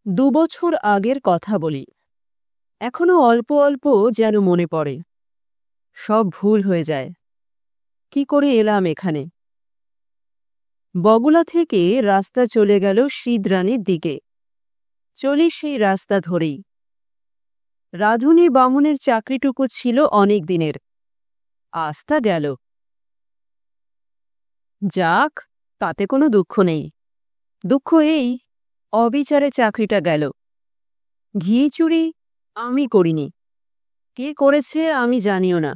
২ বছর আগের কথা বলি। এখনো অল্প অল্প যেন মনে পড়ে। সব ভুল হয়ে যায়। কি করে এলাম এখানে? বগুলা থেকে রাস্তা চলে গেল সিদ্রানির দিকে। চলি সেই রাস্তা ধরেই। রাধুনী বামুনের চাকরিটুকু ছিল অনেক দিনের। আস্তা গেল। যাক, তাতে কোনো দুঃখ নেই। দুঃখ এই, অবিচারে চাকরিটা গেল। ঘি চুরি আমি করিনি। কে করেছে আমি জানিও না।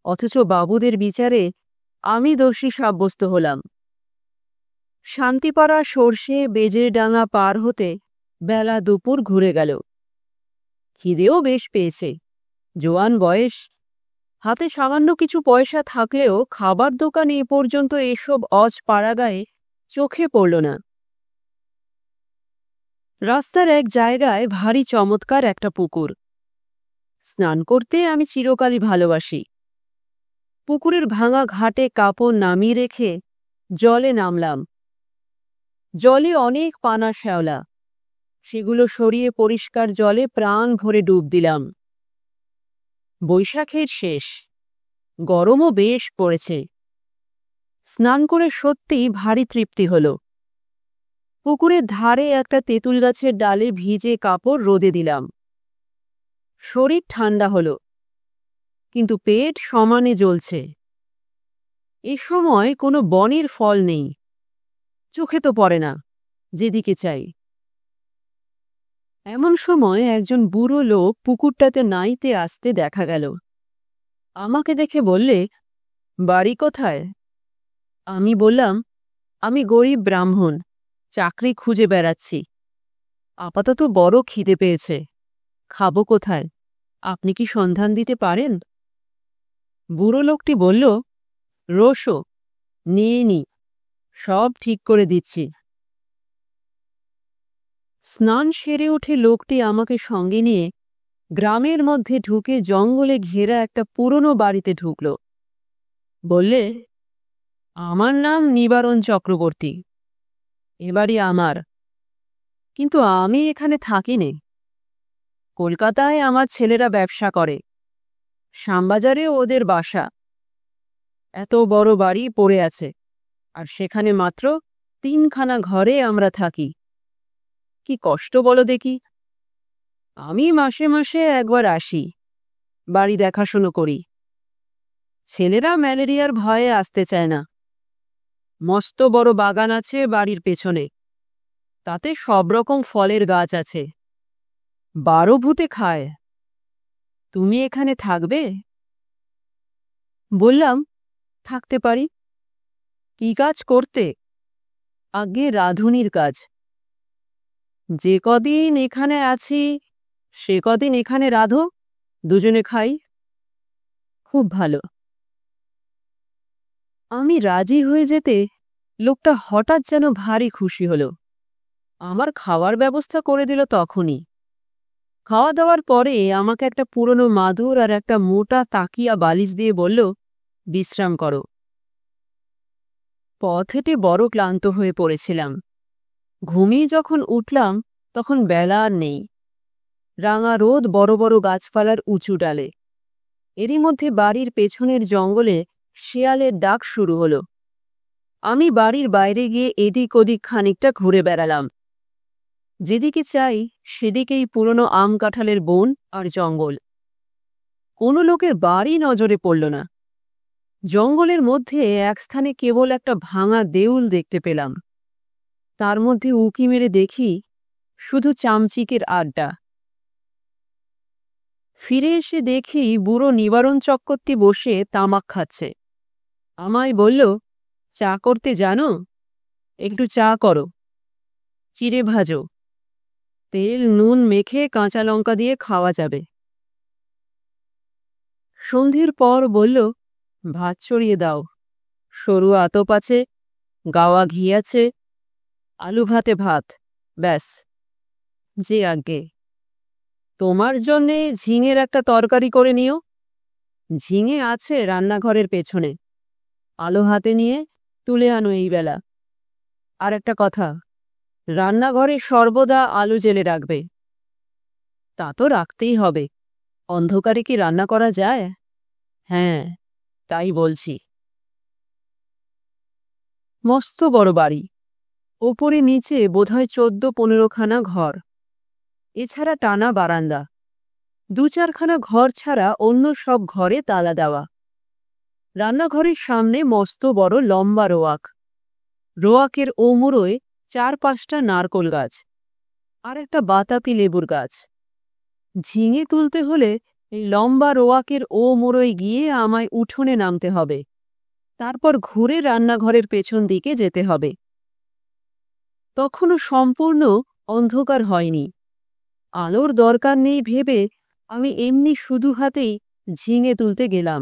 অথচ বাবুদের বিচারে আমি দোষী সাব্যস্ত হলাম। শান্তিপাড়া সর্ষে বেজের ডাঙা পার হতে বেলা দুপুর ঘুরে গেল। খিদেও বেশ পেয়েছে। জোয়ান বয়স। হাতে সামান্য কিছু পয়সা থাকলেও খাবার দোকানে এ পর্যন্ত এসব পাড়াগায়ে চোখে পড়ল না। রাস্তার এক জায়গায় ভারী চমৎকার একটা পুকুর। স্নান করতে আমি চিরকালই ভালোবাসি। পুকুরের ভাঙা ঘাটে কাপড় নামিয়ে রেখে জলে নামলাম। জলে অনেক পানা শ্যাওলা। সেগুলো সরিয়ে পরিষ্কার জলে প্রাণ ভরে ডুব দিলাম। বৈশাখের শেষ। গরমও বেশ পড়েছে। স্নান করে সত্যিই ভারী তৃপ্তি হল। পুকুরের ধারে একটা তেঁতুল গাছের ডালে ভিজে কাপড় রোদে দিলাম। শরীর ঠান্ডা হল, কিন্তু পেট সমানে জ্বলছে। এ সময় কোনো বনের ফল নেই। চোখে তো পড়ে না, যেদিকে চাই। এমন সময় একজন বুড়ো লোক পুকুরটাতে নাইতে আসতে দেখা গেল। আমাকে দেখে বললে, বাড়ি কোথায়? আমি বললাম, আমি গরিব ব্রাহ্মণ, চাকরি খুঁজে বেড়াচ্ছি। আপাতত বড় খিদে পেয়েছে। খাবো কোথায়? আপনি কি সন্ধান দিতে পারেন? বুড়ো লোকটি বলল, রোসো, নিয়ে নি, সব ঠিক করে দিচ্ছি। স্নান সেরে উঠে লোকটি আমাকে সঙ্গে নিয়ে গ্রামের মধ্যে ঢুকে জঙ্গলে ঘেরা একটা পুরনো বাড়িতে ঢুকল। বললে, আমার নাম নিবারণ চক্রবর্তী। এ বাড়ি আমার, কিন্তু আমি এখানে থাকি নে। কলকাতায় আমার ছেলেরা ব্যবসা করে। শ্যামবাজারে ওদের বাসা। এত বড় বাড়ি পড়ে আছে, আর সেখানে মাত্র 3খানা ঘরে আমরা থাকি। কি কষ্ট বলো দেখি। আমি মাসে মাসে একবার আসি, বাড়ি দেখাশুনো করি। ছেলেরা ম্যালেরিয়ার ভয়ে আসতে চায় না। মস্ত বড় বাগান আছে বাড়ির পেছনে। তাতে সব রকম ফলের গাছ আছে। 12 ভূতে খায়। তুমি এখানে থাকবে? বললাম, থাকতে পারি। কি কাজ করতে? আগে রাঁধুনির কাজ। যে কদিন এখানে আছি সে কদিন এখানে রাঁধো, দুজনে খাই। খুব ভালো। আমি রাজি হয়ে যেতে লোকটা হঠাৎ যেন ভারী খুশি হল। আমার খাওয়ার ব্যবস্থা করে দিল তখনই। খাওয়া দাওয়ার পরে আমাকে একটা পুরনো মাদুর আর একটা মোটা তাকিয়া বালিশ দিয়ে বলল, বিশ্রাম করো। পথ হেঁটে বড় ক্লান্ত হয়ে পড়েছিলাম। ঘুমিয়ে যখন উঠলাম তখন বেলা আর নেই। রাঙা রোদ বড় বড় গাছপালার উঁচু ডালে। এরই মধ্যে বাড়ির পেছনের জঙ্গলে শেয়ালের ডাক শুরু হল। আমি বাড়ির বাইরে গিয়ে এদিক ওদিক খানিকটা ঘুরে বেড়ালাম। যেদিকে চাই সেদিকেই পুরনো আম কাঁঠালের বন আর জঙ্গল। কোনো লোকের বাড়ি নজরে পড়ল না। জঙ্গলের মধ্যে এক স্থানে কেবল একটা ভাঙা দেউল দেখতে পেলাম। তার মধ্যে উঁকি মেরে দেখি শুধু চামচিকের আড্ডা। ফিরে এসে দেখি বুড়ো নিবারণ চক্রবর্তী বসে তামাক খাচ্ছে। আমায় বলল, চা করতে জানো? একটু চা করো, চিড়ে ভাজো, তেল নুন মেখে কাঁচা লঙ্কা দিয়ে খাওয়া যাবে। সন্ধ্যের পর বলল, ভাত চড়িয়ে দাও, সরু আতপ আছে, গাওয়া ঘি আছে, আলু ভাতে ভাত, ব্যাস। যে আজ্ঞে। তোমার জন্যে ঝিঙের একটা তরকারি করে নিও। ঝিঙে আছে রান্নাঘরের পেছনে। আলো হাতে নিয়ে তুলে আনো এই বেলা। আর একটা কথা, রান্নাঘরে সর্বদা আলো জ্বেলে রাখবে। তা তো রাখতেই হবে। অন্ধকারে কি রান্না করা যায়? হ্যাঁ, তাই বলছি। মস্ত বড় বাড়ি, ওপরে নিচে বোধহয় 14-15খানা ঘর, এছাড়া টানা বারান্দা। 2-4খানা ঘর ছাড়া অন্য সব ঘরে তালা দেওয়া। রান্নাঘরের সামনে মস্ত বড় লম্বা রোয়াক। রোয়াকের ওমুড়োয় 4-5টা নারকোল গাছ আর একটা বাতাপি লেবুর গাছ। ঝিঙে তুলতে হলে এই লম্বা রোয়াকের ওমুড়োয় গিয়ে আমায় উঠোনে নামতে হবে, তারপর ঘুরে রান্নাঘরের পেছন দিকে যেতে হবে। তখনও সম্পূর্ণ অন্ধকার হয়নি। আলোর দরকার নেই ভেবে আমি এমনি শুধু হাতেই ঝিঙে তুলতে গেলাম।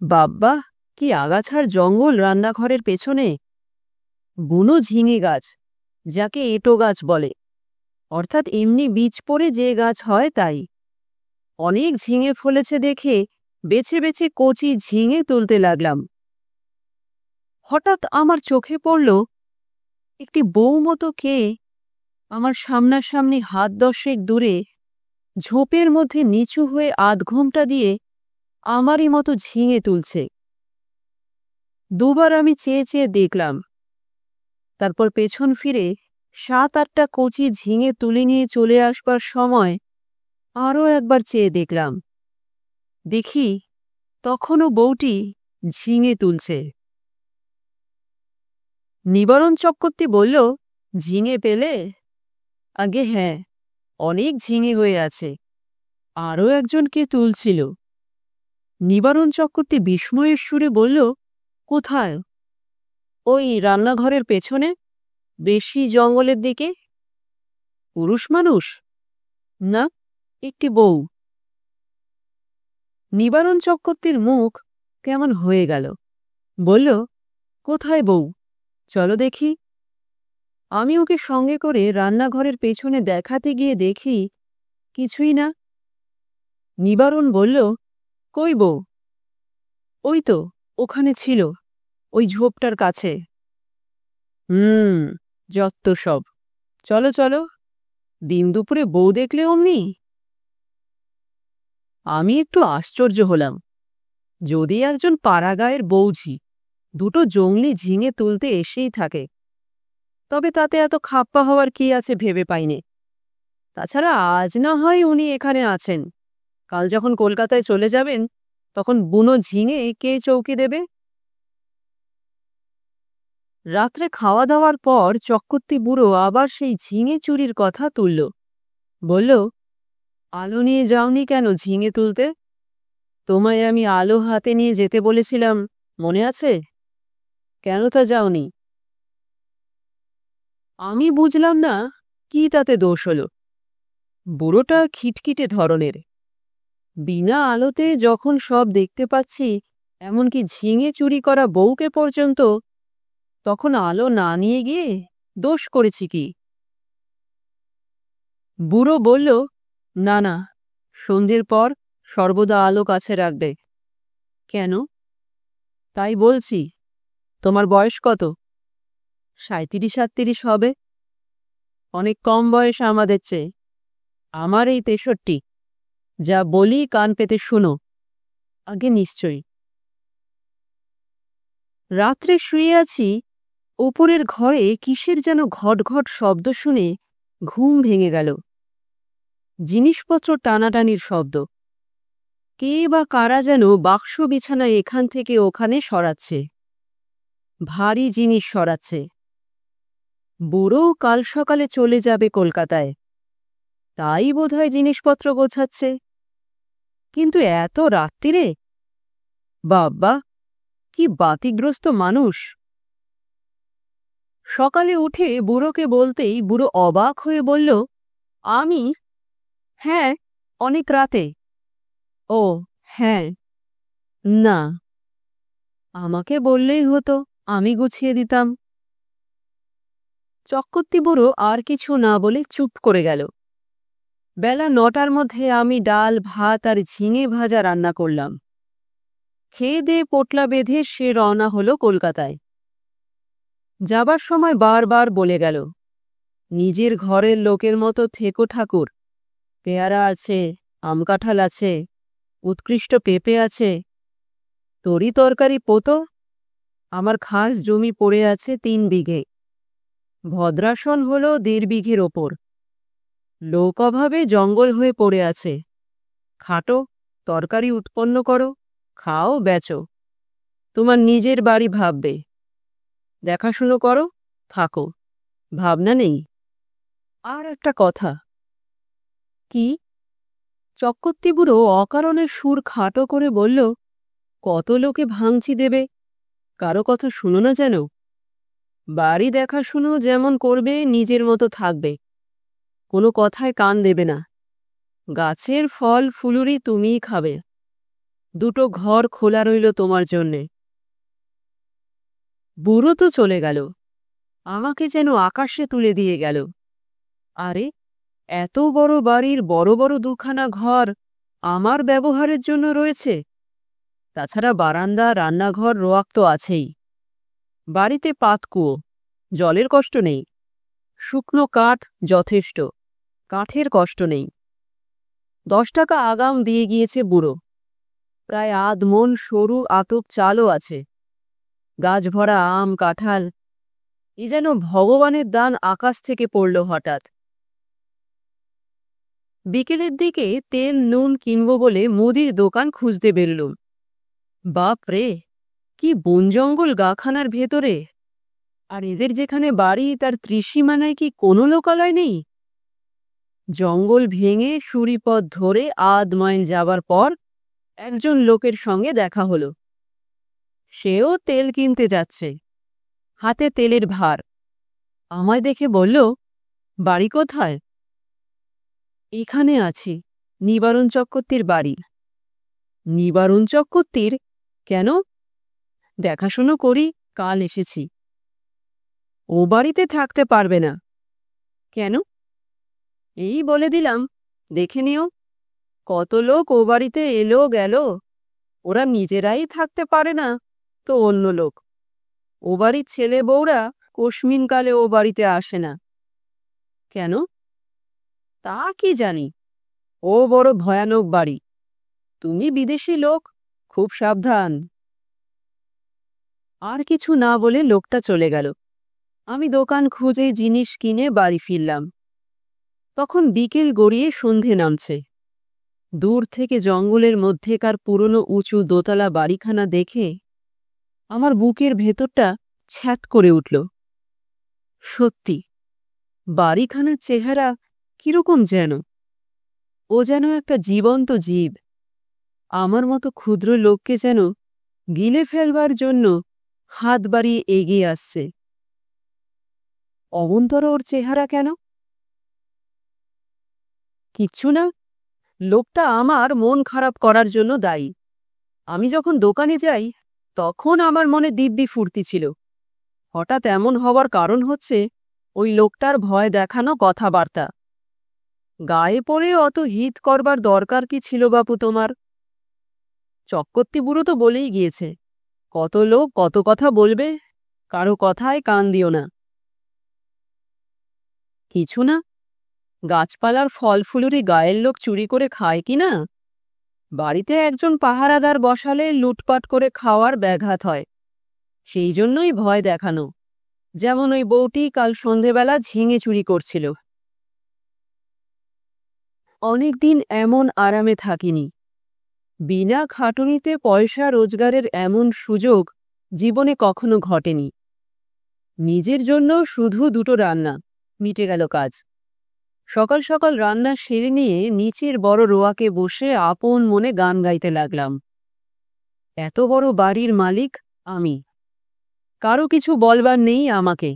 বাব্বা, কি আগাছার জঙ্গল রান্নাঘরের পেছনে! বুনো ঝিঙে গাছ, যাকে এঁটো গাছ বলে, অর্থাৎ এমনি বীজ পড়ে যে গাছ হয় তাই। অনেক ঝিঙে ফলেছে দেখে বেছে বেছে কচি ঝিঙে তুলতে লাগলাম। হঠাৎ আমার চোখে পড়ল একটি বউ মতো কে আমার সামনাসামনি হাত 10 দূরে ঝোপের মধ্যে নিচু হয়ে আধঘোমটা দিয়ে আমারই মতো ঝিঙে তুলছে। দুবার আমি চেয়ে চেয়ে দেখলাম, তারপর পেছন ফিরে 7-8টা কচি ঝিঙে তুলে নিয়ে চলে আসবার সময় আরও একবার চেয়ে দেখলাম। দেখি তখনও বউটি ঝিঙে তুলছে। নিবারণ চক্রবর্তী বলল, ঝিঙে পেলে? আগে হ্যাঁ, অনেক ঝিঙে হয়ে আছে। আরও একজন কে তুলছিল। নিবারণ চক্রবর্তী বিস্ময়ের সুরে বলল, কোথায়? ওই রান্নাঘরের পেছনে, বেশি জঙ্গলের দিকে। পুরুষ মানুষ? না, একটি বউ। নিবারণ চক্রবর্তীর মুখ কেমন হয়ে গেল। বলল, কোথায় বউ? চলো দেখি। আমি ওকে সঙ্গে করে রান্নাঘরের পেছনে দেখাতে গিয়ে দেখি কিছুই না। নিবারণ বলল, কই বউ? ওই তো ওখানে ছিল, ওই ঝোপটার কাছে। যত সব। চলো চলো, দিন দুপুরে বউ দেখলে অমনি। আমি একটু আশ্চর্য হলাম। যদি একজন পাড়াগাঁয়ের বউঝি দুটো জংলি ঝিঙে তুলতে এসেই থাকে, তবে তাতে এত খাপ্পা হওয়ার কি আছে ভেবে পাইনে। তাছাড়া আজ না হয় উনি এখানে আছেন, কাল যখন কলকাতায় চলে যাবেন তখন বুনো ঝিঙে কে চৌকি দেবে? রাত্রে খাওয়া দাওয়ার পর চক্রবর্তী বুড়ো আবার সেই ঝিঙে চুরির কথা তুলল। বলল, আলো নিয়ে যাওনি কেন ঝিঙে তুলতে? তোমায় আমি আলো হাতে নিয়ে যেতে বলেছিলাম, মনে আছে? কেন তা যাওনি? আমি বুঝলাম না কি তাতে দোষ হল। বুড়োটা খিটখিটে ধরনের। বিনা আলোতে যখন সব দেখতে পাচ্ছি, এমনকি ঝিঙে চুরি করা বউকে পর্যন্ত, তখন আলো না নিয়ে গিয়ে দোষ করেছি কি? বুড়ো বলল, না না, সন্ধ্যের পর সর্বদা আলো কাছে রাখবে। কেন? তাই বলছি। তোমার বয়স কত? 37-38 হবে। অনেক কম বয়স আমাদের চেয়ে। আমার এই 63। যা বলি কান পেতে শুনো। আগে নিশ্চয়ই। রাত্রে শুয়ে আছি, ওপরের ঘরে কিসের যেন ঘটঘট শব্দ শুনে ঘুম ভেঙে গেল। জিনিসপত্র টানাটানির শব্দ। কে বা কারা যেন বাক্স বিছানা এখান থেকে ওখানে সরাচ্ছে, ভারী জিনিস সরাচ্ছে। বুড়ো কাল সকালে চলে যাবে কলকাতায়, তাই বোধহয় জিনিসপত্র গোছাচ্ছে। কিন্তু এত রাত্রিরে! বাব্বা, কি বাতিগ্রস্ত মানুষ! সকালে উঠে বুড়োকে বলতেই বুড়ো অবাক হয়ে বলল, আমি? হ্যাঁ, অনেক রাতে। ও হ্যাঁ, না, আমাকে বললেই হতো, আমি গুছিয়ে দিতাম। চক্রবর্তী বুড়ো আর কিছু না বলে চুপ করে গেল। বেলা 9টার মধ্যে আমি ডাল ভাত আর ঝিঙে ভাজা রান্না করলাম। খেয়ে দিয়ে পোটলা বেঁধে সে রওনা হলো কলকাতায়। যাবার সময় বারবার বলে গেল, নিজের ঘরের লোকের মতো থেকো ঠাকুর। পেয়ারা আছে, আম কাঁঠাল আছে, উৎকৃষ্ট পেঁপে আছে, তরি তরকারি পোতো। আমার খাস জমি পড়ে আছে 3 বিঘে, ভদ্রাসন হল 1.5 বিঘের ওপর। লোক অভাবে জঙ্গল হয়ে পড়ে আছে। খাটো, তরকারি উৎপন্ন করো, খাও, বেচো। তোমার নিজের বাড়ি ভাববে, দেখাশুনো করো, থাকো, ভাবনা নেই। আর একটা কথা। কি? চক্রবর্তী বুড়ো অকারণে সুর খাটো করে বলল, কত লোকে ভাঙচি দেবে, কারো কথা শুনো না যেন। বাড়ি দেখাশুনো যেমন করবে নিজের মতো থাকবে, কোনো কথায় কান দেবে না। গাছের ফল ফুলুরি তুমিই খাবে। 2টো ঘর খোলা রইল তোমার জন্যে। বুড়ো তো চলে গেল, আমাকে যেন আকাশে তুলে দিয়ে গেল। আরে, এত বড় বাড়ির বড় বড় 2খানা ঘর আমার ব্যবহারের জন্য রয়েছে। তাছাড়া বারান্দা, রান্নাঘর, রোয়াক তো আছেই। বাড়িতে পাতকুয়ো, জলের কষ্ট নেই। শুকনো কাঠ যথেষ্ট, কাঠের কষ্ট নেই। 10 টাকা আগাম দিয়ে গিয়েছে বুড়ো। প্রায় আধ মণ সরু আতপ চালও আছে। গাছ ভরা আম, কাঁঠাল। এ যেন ভগবানের দান আকাশ থেকে পড়ল হঠাৎ। বিকেলের দিকে তেল নুন কিনব বলে মুদির দোকান খুঁজতে বেরলুম। বাপ রে, কি বন জঙ্গল গাখানার ভেতরে! আর এদের যেখানে বাড়ি তার ত্রিসীমানায় কি কোনো লোকালয় নেই? জঙ্গল ভেঙে সুরিপথ ধরে আধ মাইল যাবার পর একজন লোকের সঙ্গে দেখা হলো। সেও তেল কিনতে যাচ্ছে, হাতে তেলের ভার। আমায় দেখে বলল, বাড়ি কোথায়? এখানে আছি, নিবারণ চক্রবর্তীর বাড়ি। নিবারণ চক্রবর্তীর? কেন? দেখাশুনো করি, কাল এসেছি। ও বাড়িতে থাকতে পারবে না। কেন? এই বলে দিলাম, দেখে নিও। কত লোক ও বাড়িতে এলো গেল, ওরা নিজেরাই থাকতে পারে না তো অন্য লোক। ও বাড়ির ছেলে বউরা কোশমিনকালে ও বাড়িতে আসে না। কেন? তা কি জানি। ও বড় ভয়ানক বাড়ি। তুমি বিদেশি লোক, খুব সাবধান। আর কিছু না বলে লোকটা চলে গেল। আমি দোকান খুঁজে জিনিস কিনে বাড়ি ফিরলাম। তখন বিকেল গড়িয়ে সন্ধে নামছে। দূর থেকে জঙ্গলের মধ্যেকার পুরনো উঁচু দোতলা বাড়িখানা দেখে আমার বুকের ভেতরটা ছ্যাত করে উঠল। সত্যি, বাড়িখানার চেহারা কিরকম যেন। ও যেন একটা জীবন্ত জীব, আমার মতো ক্ষুদ্র লোককে যেন গিলে ফেলবার জন্য হাত বাড়িয়ে এগিয়ে আসছে। অমন্তর ওর চেহারা কেন? কিচ্ছু না, লোকটা আমার মন খারাপ করার জন্য দায়ী। আমি যখন দোকানে যাই তখন আমার মনে দিব্যি ফুর্তি ছিল। হঠাৎ এমন হওয়ার কারণ হচ্ছে ওই লোকটার ভয় দেখানো কথাবার্তা। গায়ে পড়ে অত হিত করবার দরকার কি ছিল বাপু তোমার? চক্রবর্তী বুড়ো তো বলেই গিয়েছে, কত লোক কত কথা বলবে, কারো কথায় কান দিও না। কিছু না, গাছপালার ফল ফুলুরি গায়ের লোক চুরি করে খায় কি না? বাড়িতে একজন পাহারাদার বসালে লুটপাট করে খাওয়ার ব্যাঘাত হয়, সেই জন্যই ভয় দেখানো। যেমন ওই বউটি কাল সন্ধেবেলা ঝিঙে চুরি করছিল। অনেকদিন এমন আরামে থাকিনি। বিনা খাটুনিতে পয়সা রোজগারের এমন সুযোগ জীবনে কখনো ঘটেনি। নিজের জন্য শুধু 2টো রান্না, মিটে গেল কাজ। সকাল সকাল রান্না সেরে নিয়ে নিচের বড় রোয়াকে বসে আপন মনে গান গাইতে লাগলাম। এত বড় বাড়ির মালিক আমি, কারো কিছু বলবার নেই আমাকে,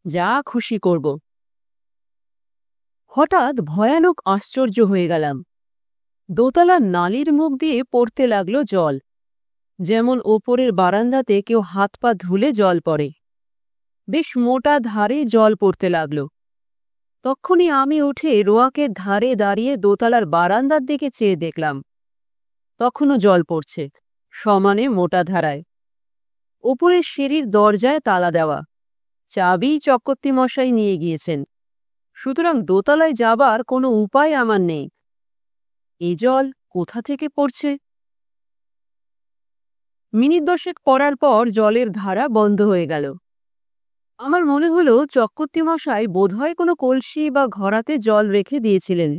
যা খুশি করব। হঠাৎ ভয়ানক আশ্চর্য হয়ে গেলাম। দোতলার নালির মুখ দিয়ে পড়তে লাগলো জল, যেমন ওপরের বারান্দাতে কেউ হাত পা ধুলে জল পড়ে। বেশ মোটা ধারে জল পড়তে লাগল। তক্ষুনি আমি উঠে রোয়াকের ধারে দাঁড়িয়ে দোতলার বারান্দার দিকে চেয়ে দেখলাম, তখনও জল পড়ছে, সমানে মোটা ধারায়। ওপরের সিঁড়ির দরজায় তালা দেওয়া। চাবি চক্রবর্তী মশাই নিয়ে গিয়েছেন, সুতরাং দোতলায় যাবার কোনো উপায় আমার নেই। এ জল কোথা থেকে পড়ছে? মিনিট 10 পড়ার পর জলের ধারা বন্ধ হয়ে গেল। আমার মনে হলো চক্রবর্তী মশাই বোধহয় কোনো কলসি বা ঘড়াতে জল রেখে দিয়েছিলেন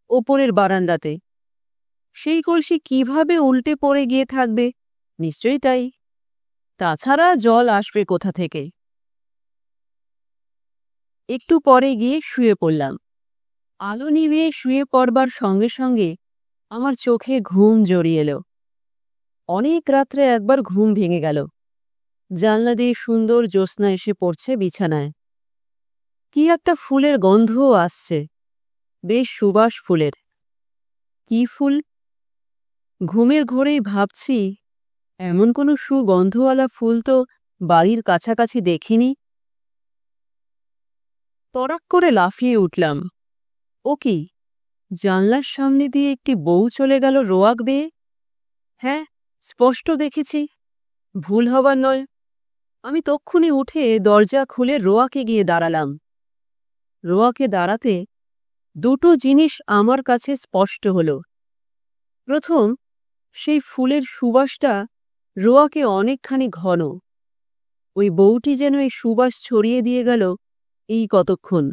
ওপরের বারান্দাতে। সেই কলসি কিভাবে উল্টে পড়ে গিয়ে থাকবে? নিশ্চয়ই তাই। তাছাড়া জল আসবে কোথা থেকে? একটু পরে গিয়ে শুয়ে পড়লাম। আলো নিভিয়ে শুয়ে পড়বার সঙ্গে সঙ্গে আমার চোখে ঘুম জড়িয়ে এলো। অনেক রাত্রে একবার ঘুম ভেঙে গেল। জানলা দিয়ে সুন্দর জ্যোৎস্না এসে পড়ছে বিছানায়। কি একটা ফুলের গন্ধও আসছে, বেশ সুবাস ফুলের। কি ফুল? ঘুমের ঘোরেই ভাবছি, এমন কোনো সুগন্ধওয়ালা ফুল তো বাড়ির কাছাকাছি দেখিনি। তড়াক করে লাফিয়ে উঠলাম। ও কি, জানলার সামনে দিয়ে একটি বউ চলে গেল রোয়াক বেয়ে। হ্যাঁ, স্পষ্ট দেখেছি, ভুল হবার নয়। আমি তক্ষুনি উঠে দরজা খুলে রোয়াকে গিয়ে দাঁড়ালাম। রোয়াকে দাঁড়াতে দুটো জিনিস আমার কাছে স্পষ্ট হল। প্রথম, সেই ফুলের সুবাসটা রোয়াকে অনেকখানি ঘন। ওই বউটি যেন এই সুবাস ছড়িয়ে দিয়ে গেল এই কতক্ষণ।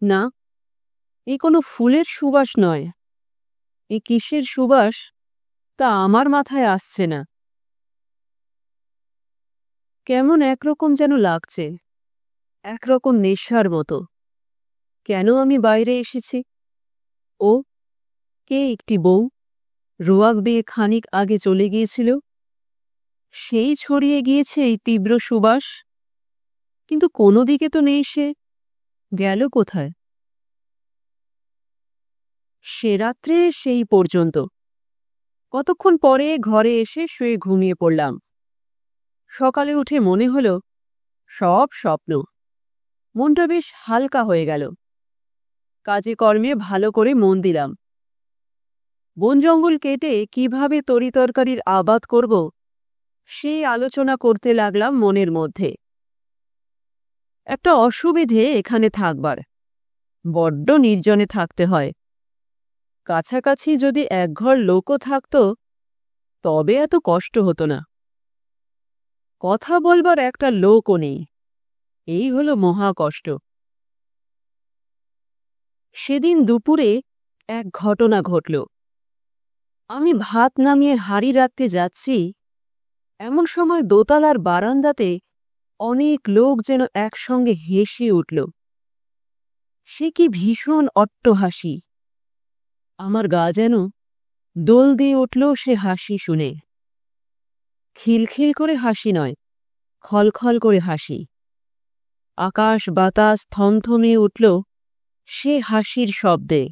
না, এ কোনো ফুলের সুবাস নয়। এ কিসের সুবাস তা আমার মাথায় আসছে না। কেমন একরকম যেন লাগছে, একরকম নেশার মতো। কেন আমি বাইরে এসেছি? ও, কে একটি বউ রোয়াক বেয়ে খানিক আগে চলে গিয়েছিল, সেই ছড়িয়ে গিয়েছে এই তীব্র সুবাস। কিন্তু কোনো দিকে তো নেই সে, গেল কোথায়? সে রাত্রে সেই পর্যন্ত। কতক্ষণ পরে ঘরে এসে শুয়ে ঘুমিয়ে পড়লাম। সকালে উঠে মনে হল সব স্বপ্ন। মনটা বেশ হালকা হয়ে গেল। কাজে কর্মে ভালো করে মন দিলাম। বন জঙ্গল কেটে কিভাবে তরিতরকারির আবাদ করব, সেই আলোচনা করতে লাগলাম মনের মধ্যে। একটা অসুবিধে এখানে থাকবার, বড্ড নির্জনে থাকতে হয়। কাছাকাছি যদি একঘর লোকও থাকত তবে এত কষ্ট হতো না। কথা বলবার একটা লোকও নেই, এই হলো মহা কষ্ট। সেদিন দুপুরে এক ঘটনা ঘটল। আমি ভাত নামিয়ে হাঁড়ি রাখতে যাচ্ছি, এমন সময় দোতলার বারান্দাতে অনেক লোক যেন একসঙ্গে হেসে উঠল। সে কি ভীষণ অট্টহাসি! আমার গা যেন দোল দিয়ে উঠল সে হাসি শুনে। খিলখিল করে হাসি নয়, খলখল করে হাসি। আকাশ বাতাস থমথমে উঠল সে হাসির শব্দে।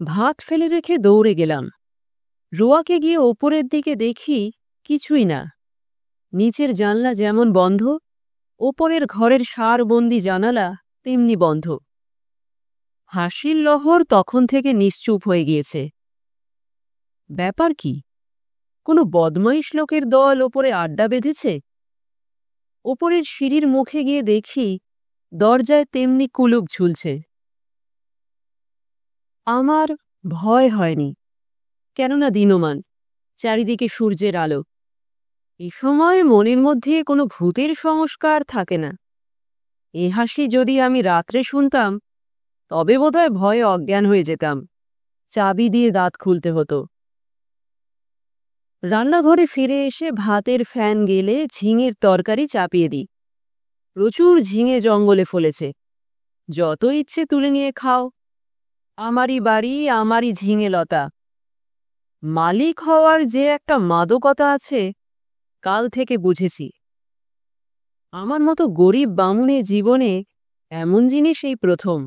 ভাত ফেলে রেখে দৌড়ে গেলাম। রোয়াকে গিয়ে ওপরের দিকে দেখি কিছুই না। নিচের জানলা যেমন বন্ধ, ওপরের ঘরের সারবন্দি জানালা তেমনি বন্ধ। হাসির লহর তখন থেকে নিশ্চুপ হয়ে গিয়েছে। ব্যাপার কি? কোনো বদমাইশ লোকের দল ওপরে আড্ডা বেঁধেছে? ওপরের সিঁড়ির মুখে গিয়ে দেখি দরজায় তেমনি কুলুপ ঝুলছে। আমার ভয় হয়নি, কেননা দিনমান, চারিদিকে সূর্যের আলো। এ সময় মনের মধ্যে কোনো ভূতের সংস্কার থাকে না। এ হাসি যদি আমি রাত্রে শুনতাম তবে বোধহয় ভয়ে অজ্ঞান হয়ে যেতাম, চাবি দিয়ে দাঁত খুলতে হতো। রান্নাঘরে ফিরে এসে ভাতের ফ্যান গেলে ঝিঙের তরকারি চাপিয়ে দিই। প্রচুর ঝিঙে জঙ্গলে ফলেছে, যত ইচ্ছে তুলে নিয়ে খাও। আমারই বাড়ি, আমারই ঝিঙে লতা। মালিক হওয়ার যে একটা মাদকতা আছে কাল থেকে বুঝেছি। আমার মতো গরিব বামুনের জীবনে এমন জিনিস এই প্রথম।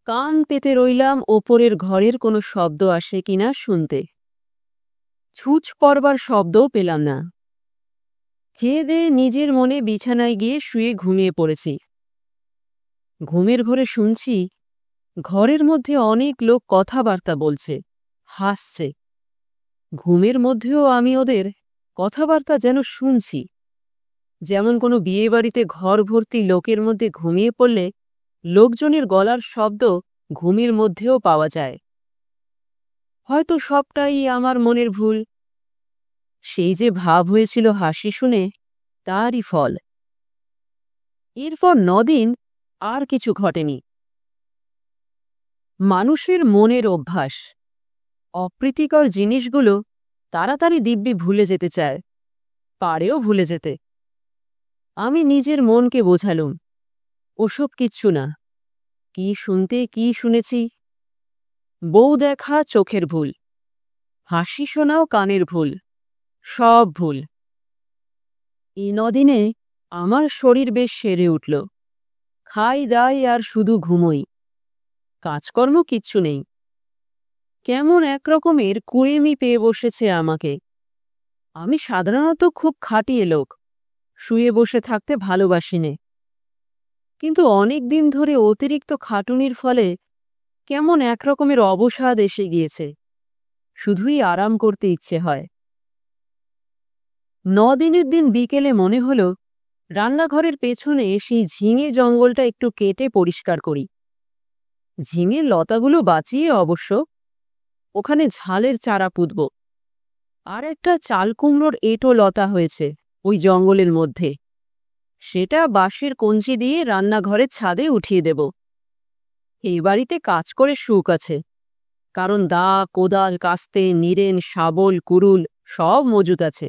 কান পেতে রইলাম ওপরের ঘরের কোনো শব্দ আসে কিনা শুনতে। ছুঁচ পড়বার শব্দও পেলাম না। খেয়ে দেয়ে নিজের মনে বিছানায় গিয়ে শুয়ে ঘুমিয়ে পড়েছি। ঘুমের ঘোরে শুনছি ঘরের মধ্যে অনেক লোক কথাবার্তা বলছে, হাসছে। ঘুমের মধ্যেও আমি ওদের কথাবার্তা যেন শুনছি। যেমন কোনো বিয়েবাড়িতে ঘর ভর্তি লোকের মধ্যে ঘুমিয়ে পড়লে লোকজনের গলার শব্দ ঘুমের মধ্যেও পাওয়া যায়। হয়তো সবটাই আমার মনের ভুল। সেই যে ভাব হয়েছিল হাসি শুনে, তারই ফল। এরপর ৯ দিন আর কিছু ঘটেনি। মানুষের মনের অভ্যাস, অপ্রীতিকর জিনিসগুলো তাড়াতাড়ি দিব্যি ভুলে যেতে চায়, পারেও ভুলে যেতে। আমি নিজের মনকে বোঝালুম, ওসব কিচ্ছু না। কি শুনতে কি শুনেছি? বউ দেখা চোখের ভুল, হাসি শোনাও কানের ভুল, সব ভুল। এই ৯ দিনে আমার শরীর বেশ সেরে উঠল। খাই দাই আর শুধু ঘুমোই, কাজকর্ম কিচ্ছু নেই। কেমন একরকমের কুড়েমি পেয়ে বসেছে আমাকে। আমি সাধারণত খুব খাটিয়ে লোক, শুয়ে বসে থাকতে ভালোবাসি নে। কিন্তু অনেক দিন ধরে অতিরিক্ত খাটুনির ফলে কেমন একরকমের অবসাদ এসে গিয়েছে, শুধুই আরাম করতে ইচ্ছে হয়। ৯ দিনের দিন বিকেলে মনে হল রান্নাঘরের পেছনে সেই ঝিঙে জঙ্গলটা একটু কেটে পরিষ্কার করি। ঝিঙের লতাগুলো বাঁচিয়ে অবশ্য ওখানে ঝালের চারা পুঁতব। আর একটা চালকুমড়োর এঁটো লতা হয়েছে ওই জঙ্গলের মধ্যে, সেটা বাঁশের কঞ্চি দিয়ে রান্নাঘরের ছাদে উঠিয়ে দেব। এই বাড়িতে কাজ করে সুখ আছে, কারণ দা, কোদাল, কাস্তে, নিরেন, শাবল, কুড়ুল সব মজুত আছে।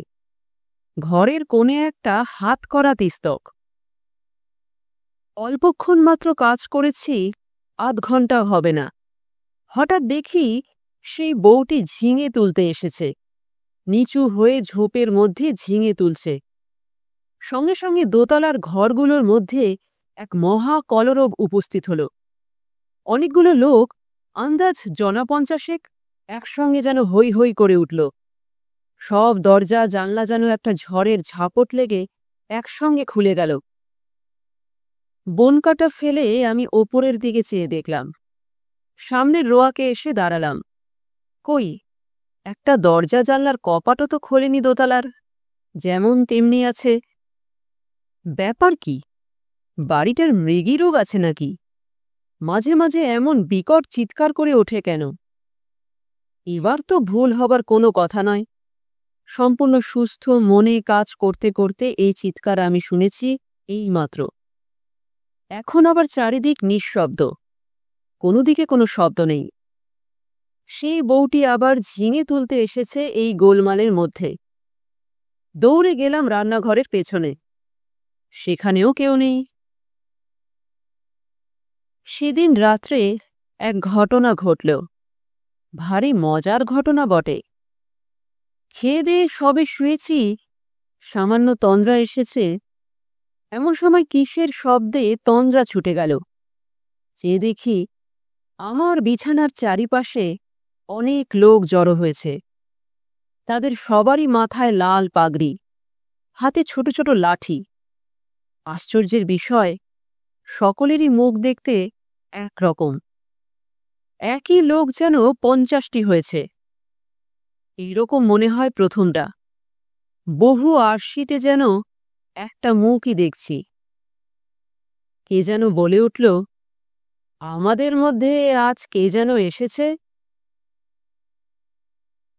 ঘরের কোণে একটা হাত করা তিস্তক। অল্পক্ষণ মাত্র কাজ করেছি, আধ ঘন্টা হবে না। হঠাৎ দেখি সেই বউটি ঝিঙে তুলতে এসেছে, নিচু হয়ে ঝোপের মধ্যে ঝিঙে তুলছে। সঙ্গে সঙ্গে দোতলার ঘরগুলোর মধ্যে এক মহা কলরব উপস্থিত হল। অনেকগুলো লোক, আন্দাজ ৫০ একসঙ্গে যেন হৈ হৈ করে উঠল। সব দরজা জানলা যেন একটা ঝড়ের ঝাপট লেগে একসঙ্গে খুলে গেল। বনকাটা ফেলে আমি ওপরের দিকে চেয়ে দেখলাম। সামনের রোয়াকে এসে দাঁড়ালাম। কই, একটা দরজা জানলার কপাটও তো খোলেনি দোতলার, যেমন তেমনি আছে। ব্যাপার কি? বাড়িটার মৃগী রোগ আছে নাকি? মাঝে মাঝে এমন বিকট চিৎকার করে ওঠে কেন? এবার তো ভুল হবার কোনো কথা নয়। সম্পূর্ণ সুস্থ মনে কাজ করতে করতে এই চিৎকার আমি শুনেছি এইমাত্র। এখন আবার চারিদিক নিঃশব্দ, কোনো দিকে কোনো শব্দ নেই। সেই বউটি আবার ঝিঙে তুলতে এসেছে এই গোলমালের মধ্যে। দৌড়ে গেলাম রান্নাঘরের পেছনে, সেখানেও কেউ নেই। সেদিন রাত্রে এক ঘটনা ঘটল, ভারী মজার ঘটনা বটে। খেয়ে দিয়ে সবে শুয়েছি, সামান্য তন্দ্রা এসেছে। এমন সময় কিসের শব্দে তন্দ্রা ছুটে গেল। চেয়ে দেখি আমার বিছানার চারিপাশে অনেক লোক জড়ো হয়েছে। তাদের সবারই মাথায় লাল পাগড়ি, হাতে ছোট ছোট লাঠি। আশ্চর্যের বিষয়, সকলেরই মুখ দেখতে একরকম। একই লোক যেন ৫০টি হয়েছে, এইরকম মনে হয় প্রথমটা। বহু আরশিতে যেন একটা মুখই দেখছি। কে যেন বলে উঠল, আমাদের মধ্যে আজ কে যেন এসেছে।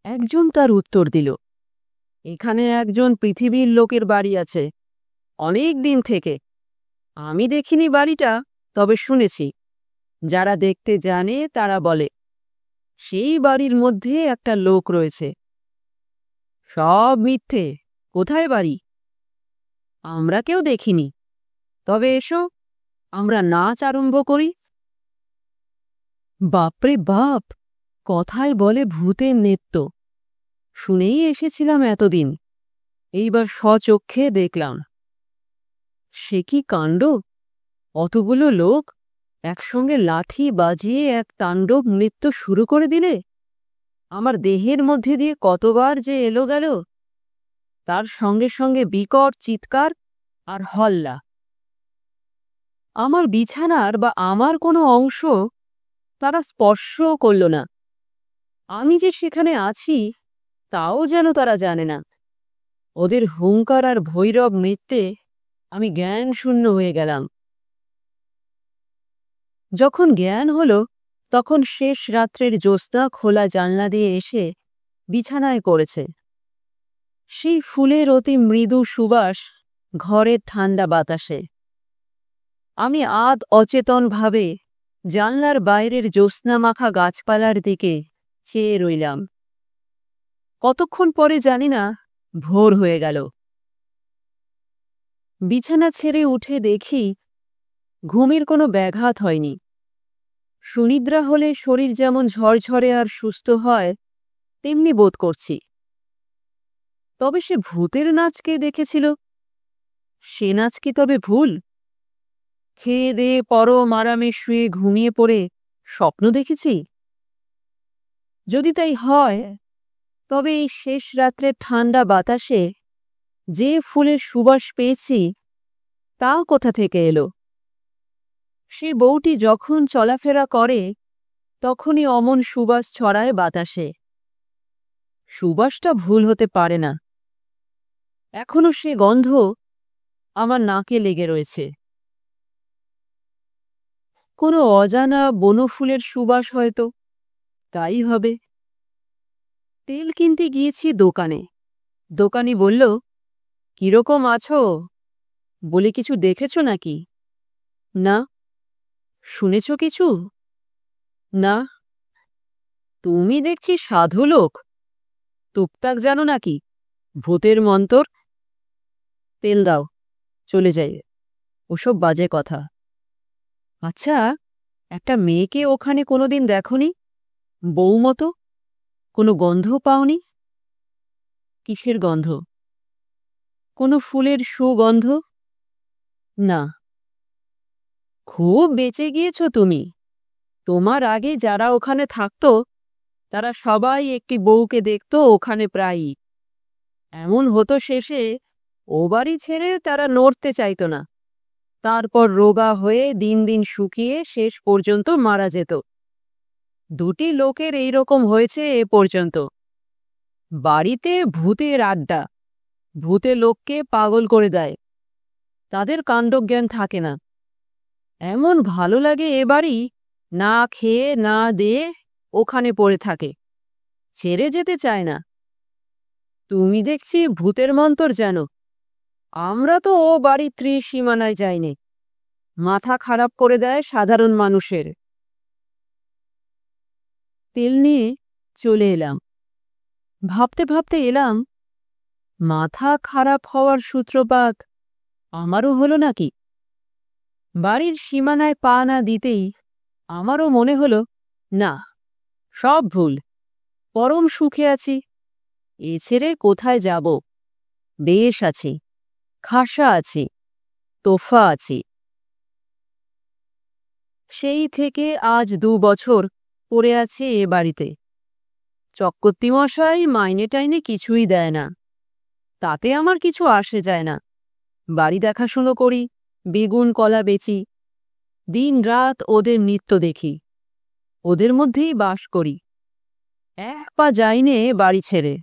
একজন তার উত্তর দিল, এখানে একজন পৃথিবীর লোকের বাড়ি আছে, অনেক দিন থেকে। আমি দেখিনি বাড়িটা, তবে শুনেছি। যারা দেখতে জানে তারা বলে সেই বাড়ির মধ্যে একটা লোক রয়েছে। সব মিথ্যে, কোথায় বাড়ি? আমরা কেউ দেখিনি, তবে এসো আমরা নাচ আরম্ভ করি। বাপরে বাপ, কথায় বলে ভূতের নেত্য। শুনেই এসেছিলাম এতদিন, এইবার স্বচক্ষে দেখলাম। সে কি কাণ্ড! অতগুলো লোক একসঙ্গে লাঠি বাজিয়ে এক তাণ্ডব নৃত্য শুরু করে দিলে। আমার দেহের মধ্যে দিয়ে কতবার যে এলো গেল, তার সঙ্গে সঙ্গে বিকট চিৎকার আর হল্লা। আমার বিছানার বা আমার কোনো অংশ তারা স্পর্শও করল না। আমি যে সেখানে আছি তাও যেন তারা জানে না। ওদের হুঙ্কার আর ভৈরব নৃত্যে আমি জ্ঞান শূন্য হয়ে গেলাম। যখন জ্ঞান হলো তখন শেষ রাত্রের জ্যোৎস্না খোলা জানলা দিয়ে এসে বিছানায় করেছে। সেই ফুলের অতি মৃদু সুবাস ঘরের ঠান্ডা বাতাসে। আমি আধ অচেতনভাবে জানলার বাইরের জ্যোৎস্নামাখা গাছপালার দিকে চেয়ে রইলাম। কতক্ষণ পরে জানি না, ভোর হয়ে গেল। বিছানা ছেড়ে উঠে দেখি ঘুমের কোনো ব্যাঘাত হয়নি। সুনিদ্রা হলে শরীর যেমন ঝরঝরে আর সুস্থ হয় তেমনি বোধ করছি। তবে সে ভূতের নাচ কে দেখেছিল? সে নাচ কি তবে ভুল? খেয়ে দেয়ে পরম আরামে শুয়ে ঘুমিয়ে পড়ে স্বপ্ন দেখেছি? যদি তাই হয়, তবে এই শেষ রাত্রের ঠান্ডা বাতাসে যে ফুলের সুবাস পেয়েছি তা কোথা থেকে এলো? সে বউটি যখন চলাফেরা করে তখনই অমন সুবাস ছড়ায় বাতাসে। সুবাসটা ভুল হতে পারে না। এখনো সে গন্ধ আমার নাকে লেগে রয়েছে। কোনো অজানা বনফুলের সুবাস হয়তো, তাই হবে। তেল কিনতে গিয়েছি দোকানে। দোকানি বলল, কিরকম আছো? বলে কিছু দেখেছ নাকি? না। শুনেছ কিছু? না। তুমি দেখছি সাধু লোক। টুকটাক জানো নাকি ভূতের মন্তর? তেল দাও, চলে যাই। ওসব বাজে কথা। আচ্ছা, একটা মেয়েকে ওখানে কোনোদিন দেখনি? বউ মতো? কোনো গন্ধ পাওনি? কিসের গন্ধ? কোনো ফুলের সুগন্ধ? না। খুব বেঁচে গিয়েছ তুমি। তোমার আগে যারা ওখানে থাকতো তারা সবাই একটি বউকে দেখত ওখানে প্রায়ই। এমন হতো শেষে ও বাড়ি ছেড়ে তারা নড়তে চাইত না। তারপর রোগা হয়ে দিন দিন শুকিয়ে শেষ পর্যন্ত মারা যেত। দুটি লোকের এই রকম হয়েছে এ পর্যন্ত। বাড়িতে ভূতের আড্ডা। ভূতে লোককে পাগল করে দেয়। তাদের কাণ্ডজ্ঞান থাকে না। এমন ভালো লাগে এ বাড়ি, না খেয়ে না দিয়ে ওখানে পড়ে থাকে, ছেড়ে যেতে চায় না। তুমি দেখছি ভূতের মন্তর জানো। আমরা তো ও বাড়ির ত্রিসীমানায় যাইনি। মাথা খারাপ করে দেয় সাধারণ মানুষের। তেল নিয়ে চলে এলাম। ভাবতে ভাবতে এলাম, মাথা খারাপ হওয়ার সূত্রপাত আমারও হলো নাকি? বাড়ির সীমানায় পা না দিতেই আমারও মনে হলো, না, সব ভুল। পরম সুখে আছি। এ ছেড়ে কোথায় যাব? বেশ আছি, খাসা আছি, তোফা আছি। সেই থেকে আজ 2 বছর পড়ে আছি এ বাড়িতে। চক্রবর্তীমশাই মাইনে টাইনে কিছুই দেয় না। তাতে আমার কিছু আসে যায় না। বাড়ি দেখাশুনো করি, বেগুন কলা বেচি। দিন রাত ওদের নৃত্য দেখি। ওদের মধ্যেই বাস করি। এক পা যাইনে বাড়ি ছেড়ে।